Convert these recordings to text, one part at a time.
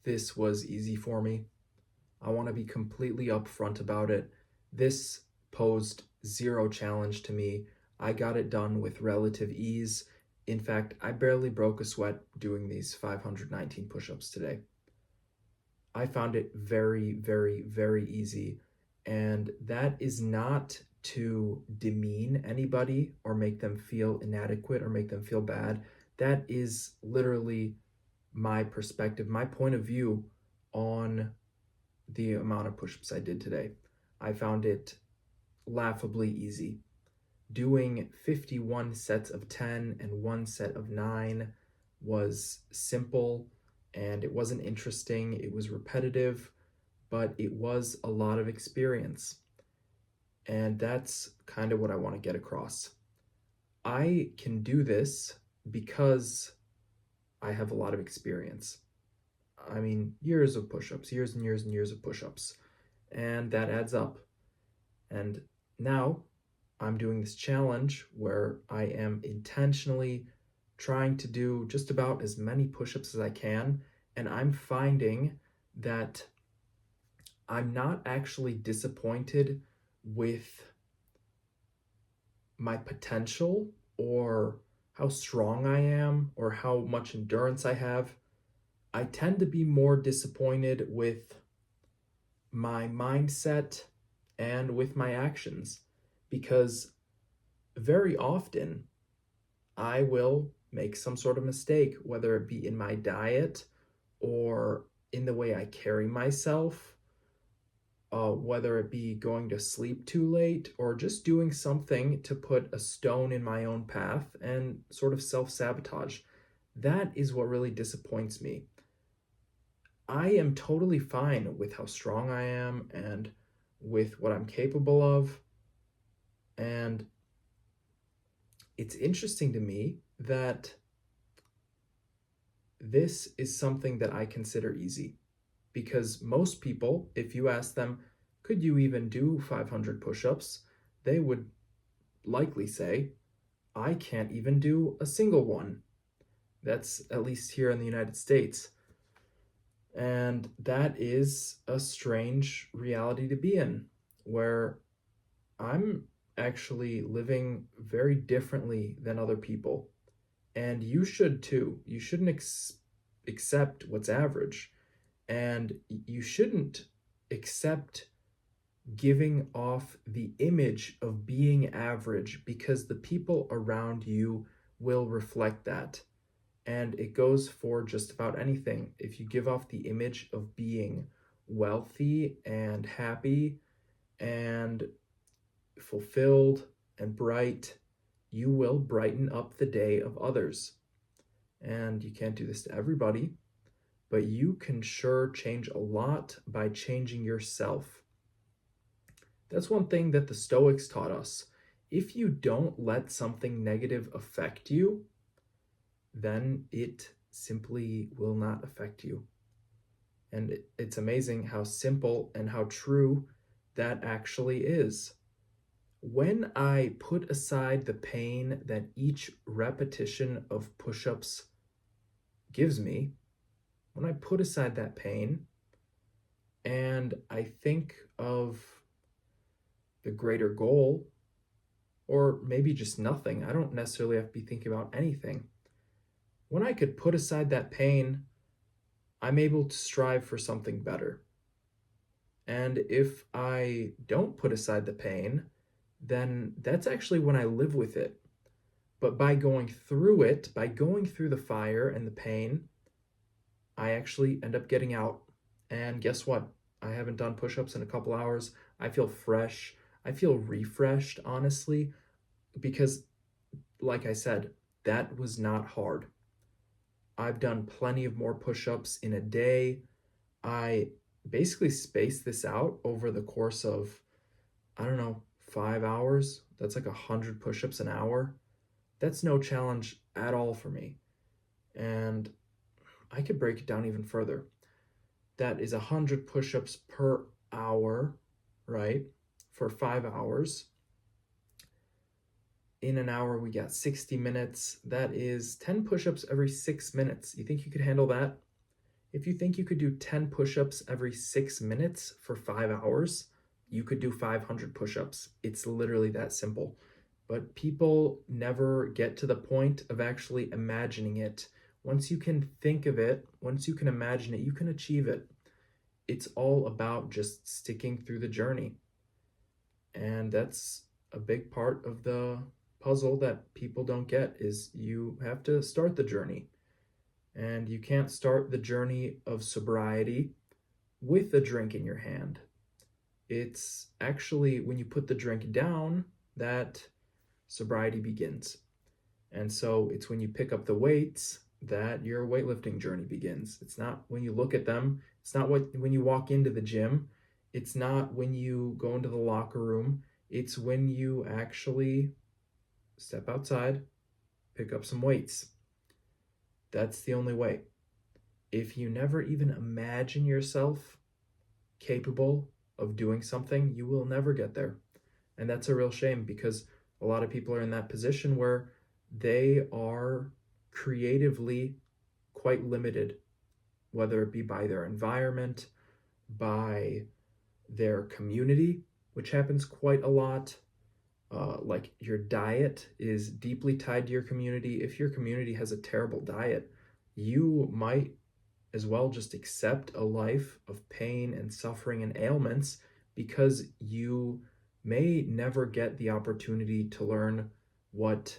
this was easy for me. I want to be completely upfront about it. This posed zero challenge to me. I got it done with relative ease. In fact, I barely broke a sweat doing these 519 push ups today. I found it very, very, very easy. And that is not to demean anybody or make them feel inadequate or make them feel bad. That is literally my perspective, my point of view on the amount of push ups I did today. I found it laughably easy. Doing 51 sets of 10 and one set of 9 was simple and it wasn't interesting. It was repetitive, but it was a lot of experience. And that's kind of what I want to get across. I can do this because I have a lot of experience. I mean, years of push ups, years and years and years of push ups. And that adds up. And now I'm doing this challenge where I am intentionally trying to do just about as many push ups as I can. And I'm finding that I'm not actually disappointed with my potential or how strong I am or how much endurance I have. I tend to be more disappointed with my mindset and with my actions because very often I will make some sort of mistake, whether it be in my diet or in the way I carry myself, whether it be going to sleep too late or just doing something to put a stone in my own path and sort of self sabotage. That is what really disappoints me. I am totally fine with how strong I am and with what I'm capable of. And it's interesting to me that this is something that I consider easy because most people, if you ask them, could you even do 500 push ups? They would likely say, I can't even do a single one. That's at least here in the United States. And that is a strange reality to be in, where I'm actually living very differently than other people. And you should too. You shouldn't accept what's average. And you shouldn't accept giving off the image of being average because the people around you will reflect that. And it goes for just about anything. If you give off the image of being wealthy and happy and fulfilled and bright, you will brighten up the day of others. And you can't do this to everybody, but you can sure change a lot by changing yourself. That's one thing that the Stoics taught us. If you don't let something negative affect you, then it simply will not affect you. And it's amazing how simple and how true that actually is. When I put aside the pain that each repetition of push ups gives me, when I put aside that pain and I think of the greater goal, or maybe just nothing, I don't necessarily have to be thinking about anything. When I could put aside that pain, I'm able to strive for something better. And if I don't put aside the pain, then that's actually when I live with it. But by going through it, by going through the fire and the pain, I actually end up getting out. And guess what? I haven't done push ups in a couple hours. I feel fresh. I feel refreshed, honestly, because, like I said, that was not hard. I've done plenty of more push ups in a day. I basically spaced this out over the course of, I don't know, 5 hours. That's like 100 push ups an hour. That's no challenge at all for me. And I could break it down even further. That is 100 push ups per hour, right? For 5 hours. In an hour, we got 60 minutes. That is 10 push ups every 6 minutes. You think you could handle that? If you think you could do 10 push ups every 6 minutes for 5 hours, you could do 500 push ups. It's literally that simple. But people never get to the point of actually imagining it. Once you can think of it, once you can imagine it, you can achieve it. It's all about just sticking through the journey. And that's a big part of the puzzle that people don't get is you have to start the journey. And you can't start the journey of sobriety with a drink in your hand. It's actually when you put the drink down that sobriety begins. And so it's when you pick up the weights that your weightlifting journey begins. It's not when you look at them. It's not when you walk into the gym. It's not when you go into the locker room. It's when you actually step outside, pick up some weights. That's the only way. If you never even imagine yourself capable of doing something, you will never get there. And that's a real shame because a lot of people are in that position where they are creatively quite limited, whether it be by their environment, by their community, which happens quite a lot. Like your diet is deeply tied to your community. If your community has a terrible diet, you might as well just accept a life of pain and suffering and ailments because you may never get the opportunity to learn what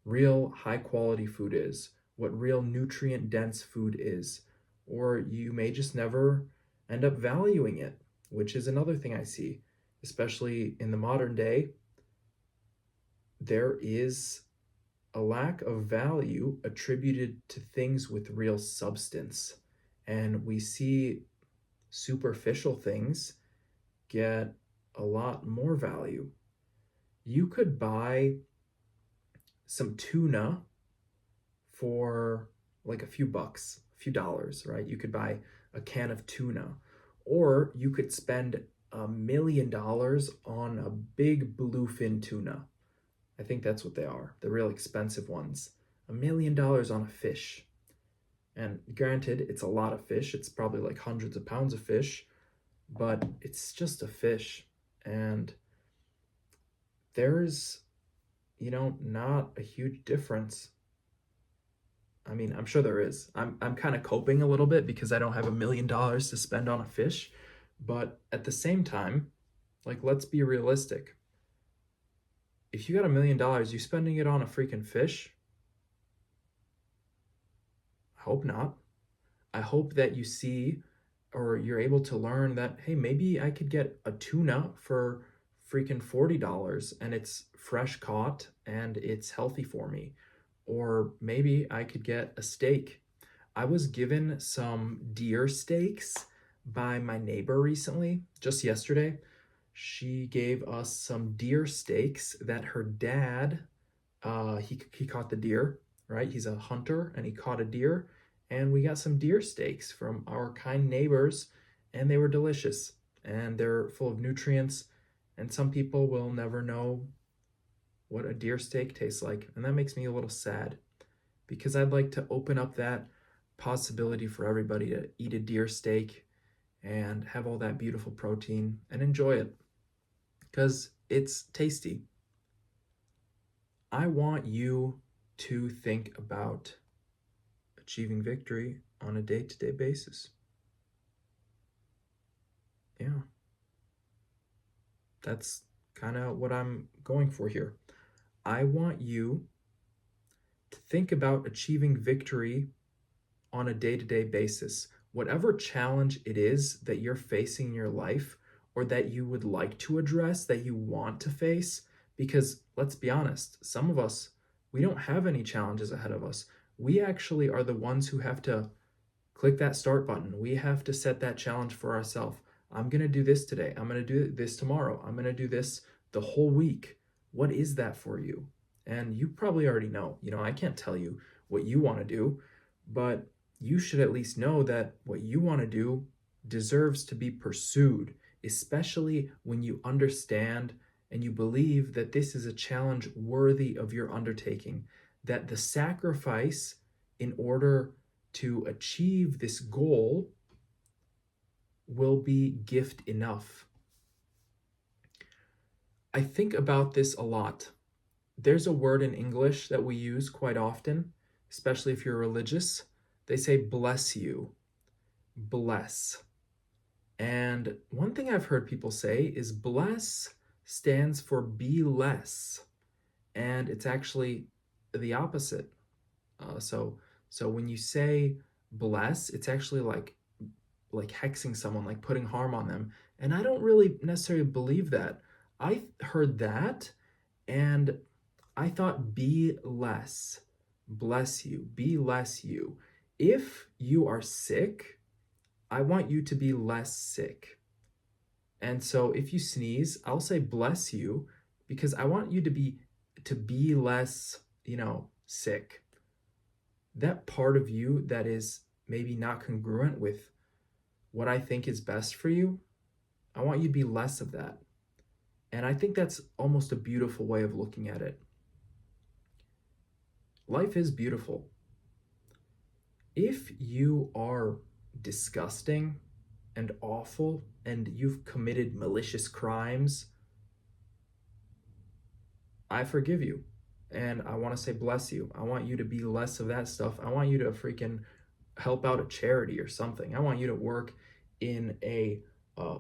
real high quality food is, what real nutrient dense food is, or you may just never end up valuing it, which is another thing I see, especially in the modern day. There is a lack of value attributed to things with real substance. And we see superficial things get a lot more value. You could buy some tuna for like a few bucks, a few dollars, right? You could buy a can of tuna, or you could spend $1 million on a big bluefin tuna. I think that's what they are, the real expensive ones. $1 million on a fish. And granted, it's a lot of fish. It's probably like hundreds of pounds of fish, but it's just a fish. And there's, not a huge difference. I mean, I'm sure there is. I'm kind of coping a little bit because I don't have $1 million to spend on a fish. But at the same time, like, let's be realistic. If you got $1 million, you spending it on a freaking fish? I hope not. I hope that you see or you're able to learn that, hey, maybe I could get a tuna for freaking $40 and it's fresh caught and it's healthy for me. Or maybe I could get a steak. I was given some deer steaks by my neighbor recently, just yesterday. She gave us some deer steaks that her dad, he caught the deer, right? He's a hunter and he caught a deer. And we got some deer steaks from our kind neighbors, and they were delicious. And they're full of nutrients. And some people will never know what a deer steak tastes like. And that makes me a little sad because I'd like to open up that possibility for everybody to eat a deer steak and have all that beautiful protein and enjoy it because it's tasty. I want you to think about achieving victory on a day-to-day basis. Yeah. That's kind of what I'm going for here. I want you to think about achieving victory on a day-to-day basis. Whatever challenge it is that you're facing in your life or that you would like to address, that you want to face, because let's be honest, some of us, we don't have any challenges ahead of us. We actually are the ones who have to click that start button. We have to set that challenge for ourselves. I'm going to do this today. I'm going to do this tomorrow. I'm going to do this the whole week. What is that for you? And you probably already know. I can't tell you what you want to do, but you should at least know that what you want to do deserves to be pursued, especially when you understand and you believe that this is a challenge worthy of your undertaking, that the sacrifice in order to achieve this goal will be gift enough. I think about this a lot. There's a word in English that we use quite often, especially if you're religious. They say bless you, bless. And one thing I've heard people say is bless stands for be less. And it's actually the opposite. So when you say bless, it's actually like hexing someone, like putting harm on them. And I don't really necessarily believe that. I heard that and I thought be less. Bless you. Be less you. If you are sick, I want you to be less sick. And so if you sneeze, I'll say bless you because I want you to be less, sick. That part of you that is maybe not congruent with what I think is best for you, I want you to be less of that. And I think that's almost a beautiful way of looking at it. Life is beautiful. If you are disgusting and awful and you've committed malicious crimes, I forgive you. And I want to say bless you. I want you to be less of that stuff. I want you to freaking help out a charity or something. I want you to work in a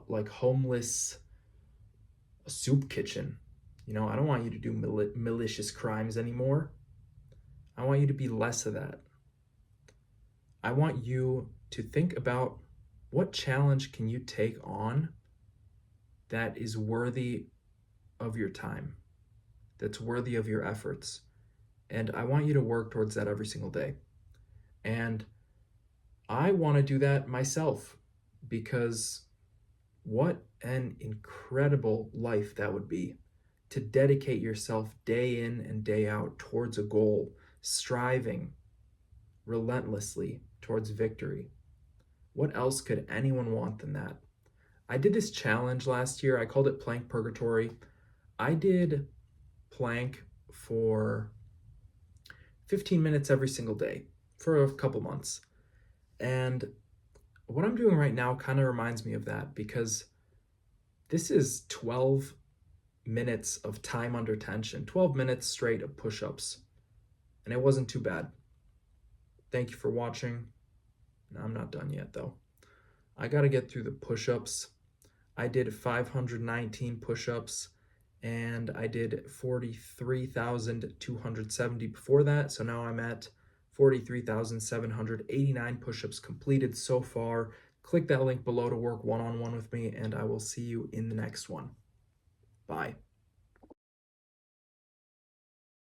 like homeless soup kitchen. I don't want you to do malicious crimes anymore. I want you to be less of that. I want you to think about what challenge can you take on that is worthy of your time, that's worthy of your efforts. And I want you to work towards that every single day. And I want to do that myself because what an incredible life that would be to dedicate yourself day in and day out towards a goal, striving relentlessly towards victory. What else could anyone want than that? I did this challenge last year. I called it Plank Purgatory. I did plank for 15 minutes every single day for a couple months. And what I'm doing right now kind of reminds me of that because this is 12 minutes of time under tension, 12 minutes straight of push-ups. And it wasn't too bad. Thank you for watching. No, I'm not done yet though. I got to get through the push-ups. I did 519 push-ups and I did 43,270 before that. So now I'm at 43,789 push-ups completed so far. Click that link below to work one-on-one with me and I will see you in the next one. Bye.